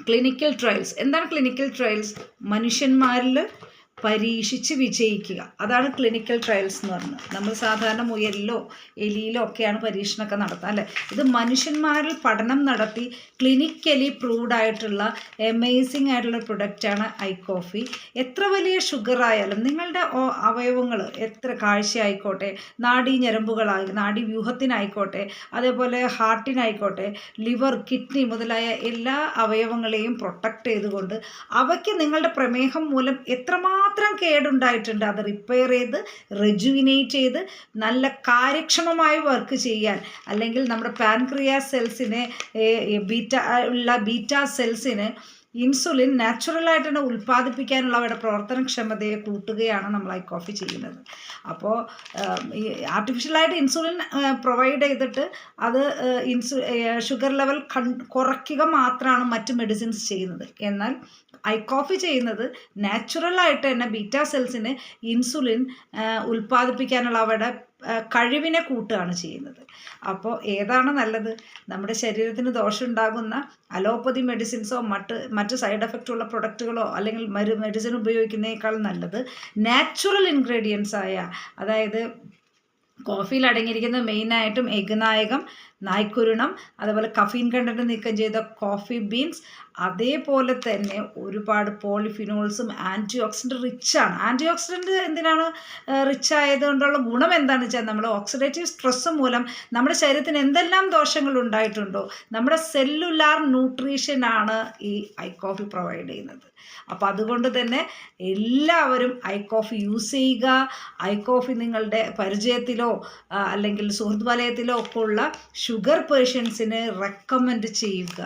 Clinical trials. എന്താണ് clinical trials? മനുഷ്യന്മാരിൽ പരീക്ഷിച്ച് വിജയിക്കുക. അതാണ് ക്ലിനിക്കൽ ട്രയൽസ് എന്ന് പറയുന്നത്. നമ്മൾ സാധാരണ മുയലിലോ എലിയിലോ ഒക്കെയാണ് പരീക്ഷണമൊക്കെ നടത്തുക അല്ലേ. ഇത് മനുഷ്യന്മാരിൽ പഠനം നടത്തി ക്ലിനിക്കലി പ്രൂവ്ഡ് ആയിട്ടുള്ള അമേസിങ് ആയിട്ടുള്ള പ്രൊഡക്റ്റാണ് ഐ കോഫി. എത്ര വലിയ ഷുഗർ ആയാലും നിങ്ങളുടെ അവയവങ്ങൾ എത്ര കാഴ്ച ആയിക്കോട്ടെ, നാഡീവ്യൂഹത്തിനായിക്കോട്ടെ, അതേപോലെ ഹാർട്ടിനായിക്കോട്ടെ, ലിവർ, കിഡ്നി മുതലായ എല്ലാ അവയവങ്ങളെയും പ്രൊട്ടക്റ്റ് ചെയ്തുകൊണ്ട് അവയ്ക്ക് നിങ്ങളുടെ പ്രമേഹം മൂലം എത്രമാത്രം കേടുണ്ടായിട്ടുണ്ട് അത് റിപ്പയർ ചെയ്ത് റെജുവിനേറ്റ് ചെയ്ത് നല്ല കാര്യക്ഷമമായി വർക്ക് ചെയ്യാൻ, അല്ലെങ്കിൽ നമ്മുടെ പാൻക്രിയാസ് സെൽസിനെ ബീറ്റാ സെൽസിന് ഇൻസുലിൻ നാച്ചുറലായിട്ട് തന്നെ ഉൽപ്പാദിപ്പിക്കാനുള്ള അവരുടെ പ്രവർത്തനക്ഷമതയെ കൂട്ടുകയാണ് നമ്മൾ ഐ കോഫി ചെയ്യുന്നത്. അപ്പോൾ ഈ ആർട്ടിഫിഷ്യലായിട്ട് ഇൻസുലിൻ പ്രൊവൈഡ് ചെയ്തിട്ട് അത് ഷുഗർ ലെവൽ കുറയ്ക്കുക മാത്രമാണ് മറ്റ് മെഡിസിൻസ് ചെയ്യുന്നത്. എന്നാൽ ഐ കോഫി ചെയ്യുന്നത് നാച്ചുറലായിട്ട് തന്നെ ബീറ്റാ സെൽസിന് ഇൻസുലിൻ ഉൽപ്പാദിപ്പിക്കാനുള്ള അവരുടെ കഴിവിനെ കൂട്ടുകയാണ് ചെയ്യുന്നത്. അപ്പോൾ ഏതാണ് നല്ലത്? നമ്മുടെ ശരീരത്തിന് ദോഷമുണ്ടാകുന്ന അലോപ്പതി മെഡിസിൻസോ മറ്റ് സൈഡ് എഫക്റ്റുള്ള പ്രൊഡക്റ്റുകളോ അല്ലെങ്കിൽ മെഡിസിൻ ഉപയോഗിക്കുന്നതിനേക്കാൾ നല്ലത് നാച്ചുറൽ ഇൻഗ്രീഡിയൻസ് ആയ, അതായത് കോഫിയിൽ അടങ്ങിയിരിക്കുന്ന മെയിനായിട്ടും എഗ് നായകം, നായ്ക്കുരുണം, അതുപോലെ കഫീൻ കണ്ടന്റ് നീക്കം ചെയ്ത കോഫി ബീൻസ്, അതേപോലെ തന്നെ ഒരുപാട് പോളിഫിനോൾസും ആൻറ്റി ഓക്സിഡൻറ്റ് റിച്ചാണ്. ആൻറ്റി ഓക്സിഡൻറ്റ് എന്തിനാണ് റിച്ച് ആയതുകൊണ്ടുള്ള ഗുണം എന്താണെന്ന് വെച്ചാൽ നമ്മൾ ഓക്സിഡേറ്റീവ് സ്ട്രെസ് മൂലം നമ്മുടെ ശരീരത്തിന് എന്തെല്ലാം ദോഷങ്ങൾ ഉണ്ടായിട്ടുണ്ടോ നമ്മുടെ സെല്ലുലാർ ന്യൂട്രീഷനാണ് ഈ ഐ കോഫി പ്രൊവൈഡ് ചെയ്യുന്നത്. അപ്പോൾ അതുകൊണ്ട് തന്നെ എല്ലാവരും ഐ കോഫി യൂസ് ചെയ്യുക. ഐ കോഫി നിങ്ങളുടെ പരിചയത്തിലോ അല്ലെങ്കിൽ സുഹൃത്ത് വലയത്തിലോ ഒക്കെ ഉള്ള ഷുഗർ പേഷ്യൻസിന് റെക്കമെൻഡ് ചെയ്യുക.